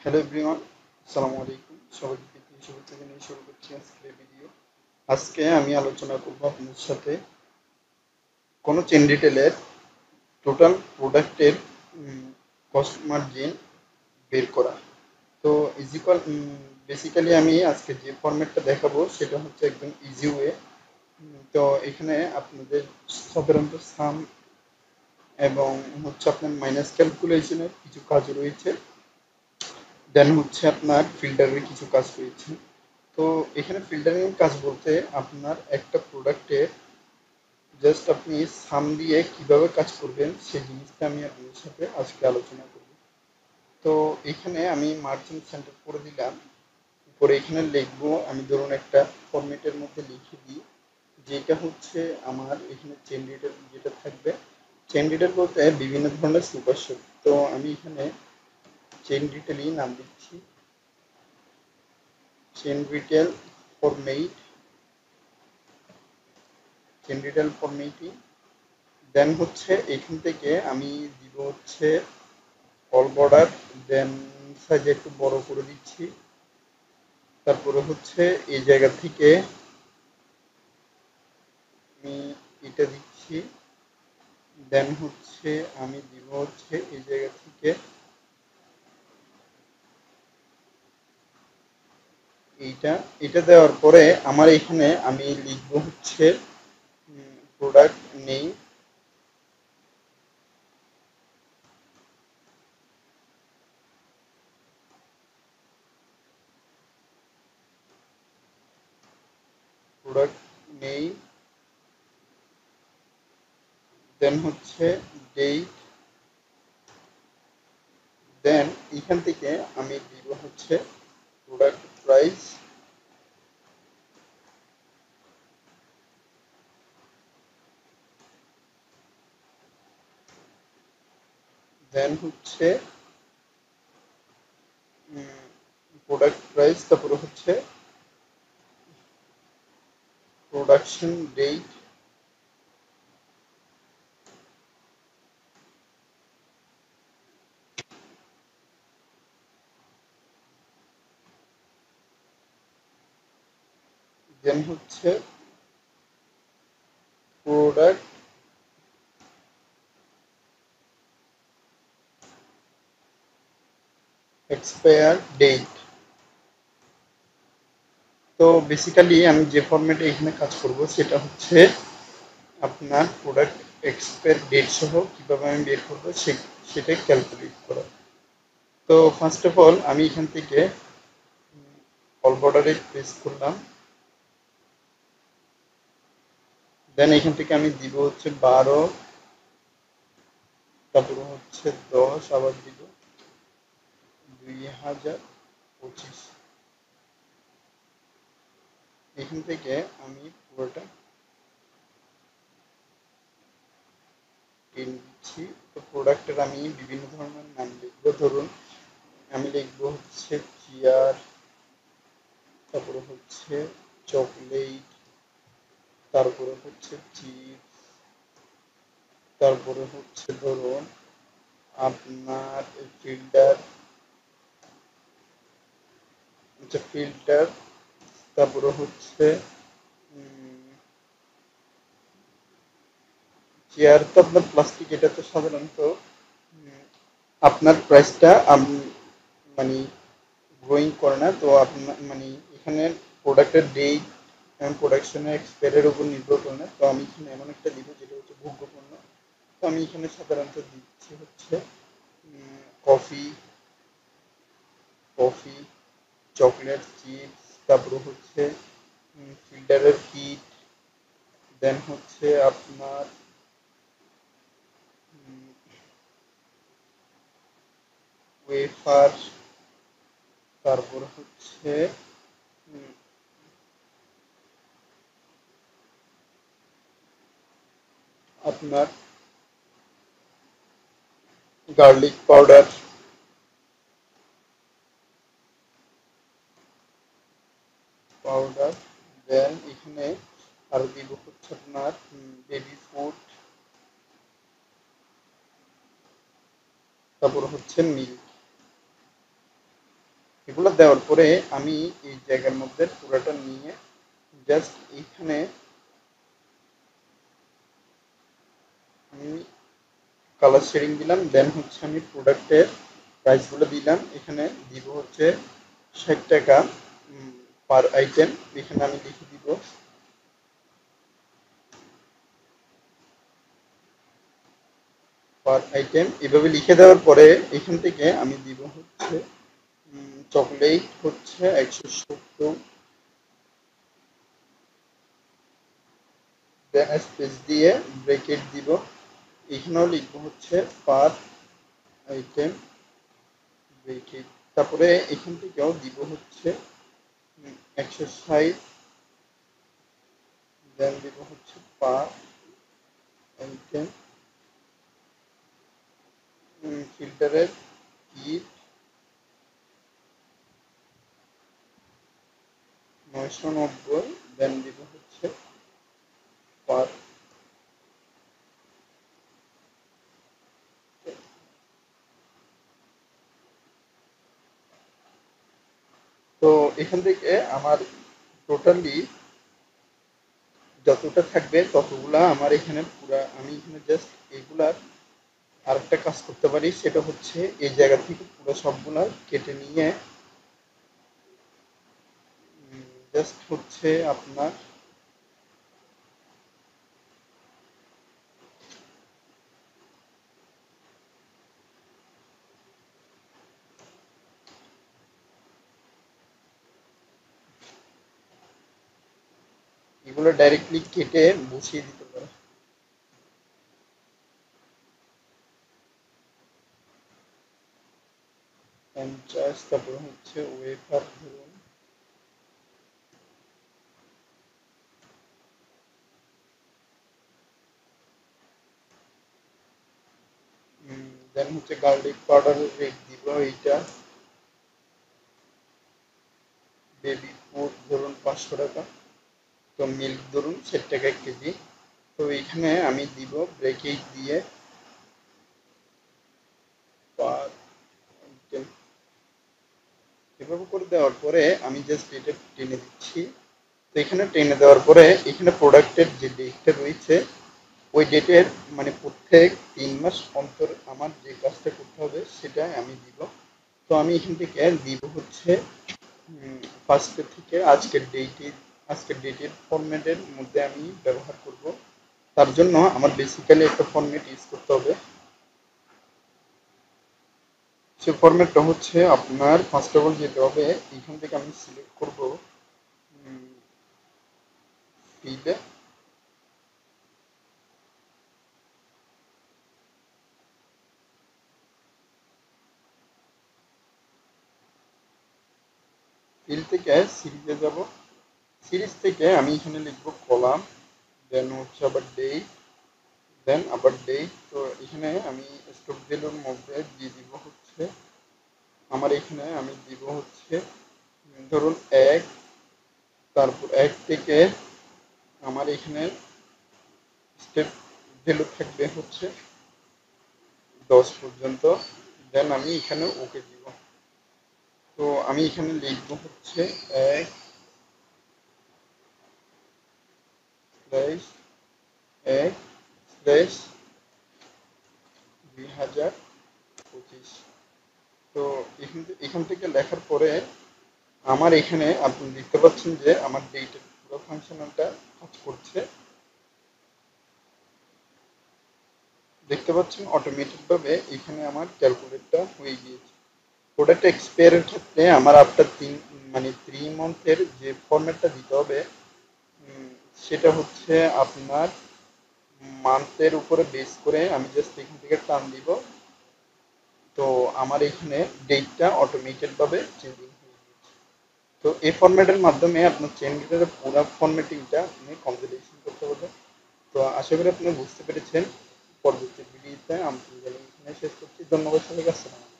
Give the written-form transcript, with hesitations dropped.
Hello everyone, আসসালামু আলাইকুম। সবাইকে প্রীতি শুভেচ্ছা জানিয়ে শুরু করছি আজকের ভিডিও। আজকে আমি আলোচনা করব আপনার সাথে কোনো চেন রিটেলের টোটাল প্রোডাক্টের কস্ট মার্জিন বের করা। তো ইজিক্যাল বেসিক্যালি আমি আজকে যে ফরম্যাটটা দেখাবো সেটা হচ্ছে একদম ইজি ওয়ে। তো এখানে আপনাদের সাধারণত সাম এবং হচ্ছে আপনার মাইনাস ক্যালকুলেশনের কিছু কাজ রয়েছে, দেন হচ্ছে আপনার ফিল্টারের কিছু কাজ রয়েছে। তো এখানে ফিল্টারিং কাজ বলতে আপনার একটা প্রোডাক্টে জাস্ট আপনি সাম দিয়ে কিভাবে কাজ করবেন সেই জিনিসটা আমি আপনার সাথে আজকে আলোচনা করব। তো এখানে আমি মার্জিন সেন্টার করে দিলাম, পরে এখানে লিখবো আমি ধরুন একটা ফরম্যাটের মধ্যে লিখে দিই যেটা হচ্ছে আমার এখানে চেন রিটেল যেটা থাকবে। চেন রিটেল বলতে বিভিন্ন ধরনের সুপার শপ। তো আমি এখানে চেন রিটেলই নাম দিচ্ছি, chain retail format, chain retail ফরম্যাটই। দেন হচ্ছে এখান থেকে আমি দিব হচ্ছে অল বর্ডার, দেন সাইজ একটু বড় করে দিচ্ছি। তারপরে হচ্ছে এই জায়গা থেকে আমি এটা দিচ্ছি, দেন হচ্ছে আমি দিব হচ্ছে এই জায়গা থেকে এইটা। এটা দেওয়ার পরে আমার এখানে আমি লিখবো হচ্ছে প্রোডাক্ট নেই, প্রোডাক্ট নেই, দেন হচ্ছে ডেট, দেন এখান থেকে আমি দিব হচ্ছে প্রোডাক্ট প্রাইস, দেন হচ্ছে প্রোডাক্ট প্রাইস, তারপরে হচ্ছে প্রোডাকশন ডেট, দেন হচ্ছে প্রোডাক্ট এক্সপায়ার ডেট। তো বেসিক্যালি আমি যে ফরম্যাটে এখানে কাজ করব সেটা হচ্ছে আপনার প্রোডাক্ট এক্সপায়ার ডেট সহ কিভাবে আমি বের করবো সেটাই ক্যালকুলেট করা। তো ফার্স্ট অফ অল আমি এখান থেকে অল বর্ডারে প্রেস করলাম, দেন এখান থেকে আমি দিব হচ্ছে 12, তারপরে হচ্ছে 10, আবার দিব 2025। এখান থেকে আমি পুরোটা টেনে দিচ্ছি। তো প্রোডাক্টের আমি বিভিন্ন ধরনের নাম লিখবো, ধরুন আমি লিখবো হচ্ছে চেয়ার, তারপরে হচ্ছে চকলেট, তারপরে হচ্ছে চিপস, তারপরে হচ্ছে ধরুন আপনার ফিল্টার, আচ্ছা ফিল্টার, তারপরে হচ্ছে চেয়ার তো আপনার প্লাস্টিক, এটা তো সাধারণত আপনার প্রাইসটা মানে গ্রোয়িং করে না। তো আপনার মানে এখানে প্রোডাক্টের ডেট এবং প্রোডাকশনের এক্সপায়ারের উপর নির্ভর করে না। তো আমি এখানে এমন একটা দিব যেটা হচ্ছে ভোগ্যপণ্য। তো আমি এখানে সাধারণত দিচ্ছি হচ্ছে কফি, কফি, চকলেট, চিপস, তারপরে হচ্ছে ফিল্টারের কিট, দেন হচ্ছে আপনার ওয়েফার, তারপর হচ্ছে উম, আপনার গার্লিক পাউডার, পাউডার, দেন এখানে আরো দিব হচ্ছে আপনার বেবি ফুড, তারপর হচ্ছে মিল্ক। এগুলো দেওয়ার পরে আমি এই জায়গার মধ্যে পুরোটা নিয়ে জাস্ট এইখানে আমি কালার শেডিং দিলাম, দেন হচ্ছে আমি প্রোডাক্টের প্রাইসগুলো দিলাম, এখানে দিব হচ্ছে 60 টাকা পার আইটেম, এখানে আমি লিখে দিব পার আইটেম। এভাবে লিখে দেওয়ার পরে এখান থেকে আমি দিব হচ্ছে চকলেট হচ্ছে 170, দেন স্পেস দিয়ে ব্রেকেট দিব, এখানেও লিখবো হচ্ছে পার আইটেম ব্রেকেট। তারপরে এখান থেকেও দিব হচ্ছে 160, দেন দিব হচ্ছে পার আইটেম ফিল্টারের কিট 990, দেন দিব হচ্ছে পার। তো এখান থেকে আমার টোটালি যতটা থাকবে ততগুলা আমার এখানে পুরা, আমি এখানে জাস্ট এগুলার আরেকটা কাজ করতে পারি, সেটা হচ্ছে এই জায়গা থেকে পুরো সবগুলা কেটে নিয়ে জাস্ট হচ্ছে আপনার এগুলো ডাইরেক্টলি কেটে বসিয়ে দিতে পারে। 50, তারপরে হচ্ছে ওয়েফার ধরুন, দেন হচ্ছে গার্লিক পাউডারের রেট দিব এইটা, বেবি ফুড ধরুন 500 টাকা, তো মিল্ক ধরুন 60 টাকা কেজি। তো এখানে আমি দিব ব্রেকেট দিয়ে পার আইটেম, এভাবে করে দেওয়ার পরে আমি জাস্ট এটা টেনে দিচ্ছি। তো এখানে টেনে দেওয়ার পরে এখানে প্রোডাক্টের যে ডেটটা রয়েছে ওই ডেটের মানে প্রত্যেক 3 মাস অন্তর আমার যে কাজটা করতে হবে সেটা আমি দিব। তো আমি এখান থেকে দিব হচ্ছে ফার্স্টের থেকে আজকের ডেটের ফরম্যাটের মধ্যে আমি ব্যবহার করব। তার জন্য আমার বেসিক্যালি একটা ফরম্যাট ইউজ করতে হবে। সে ফরম্যাটটা হচ্ছে আপনার ফার্স্ট অফ অল যেতে হবে, এখান থেকে আমি সিলেক্ট করব ফিলে, ফিল থেকে সিরিজে যাব, সিরিজ থেকে আমি এখানে লিখব কলাম, দেন হচ্ছে আবার ডেট, দেন আবার ডেট। তো এখানে আমি স্টক ভ্যালুর মধ্যে দিয়ে দিব হচ্ছে আমার এখানে আমি দিব হচ্ছে ধরুন 1, তারপর 1 থেকে আমার এখানে স্টেপ ভ্যালু থাকবে হচ্ছে 10 পর্যন্ত, দেন আমি এখানে ওকে দিব। তো আমি এখানে লিখব হচ্ছে 1 স্ল্যাশ 1 স্ল্যাশ 2025। তো এখান থেকে লেখার পরে আমার এখানে আপনি দেখতে পাচ্ছেন যে আমার ডেটের পুরো ফাংশনালটা কাজ করছে, দেখতে পাচ্ছেন অটোমেটিক ভাবে এখানে আমার ক্যালকুলেটটা হয়ে গিয়েছে। প্রোডাক্ট এক্সপায়ারের ক্ষেত্রে আমার আফটার 3 মান্থের যে ফরম্যাটটা দিতে হবে উম, সেটা হচ্ছে আপনার মান্থের উপরে বেস করে আমি জাস্ট এখান থেকে টান দিব। তো আমার এখানে ডেটটা অটোমেটেড ভাবে চেঞ্জিং হয়ে গেছে। তো এই ফরম্যাটের মাধ্যমে আপনার চেন গেটের পুরো ফরম্যাটিংটা আপনি কমপ্লিটেশন করতে পারবেন। তো আশা করি আপনি বুঝতে পেরেছেন। পরবর্তী ভিডিওতে আমি এখানে শেষ করছি। ধন্যবাদ সবাইকে, আসসালাম।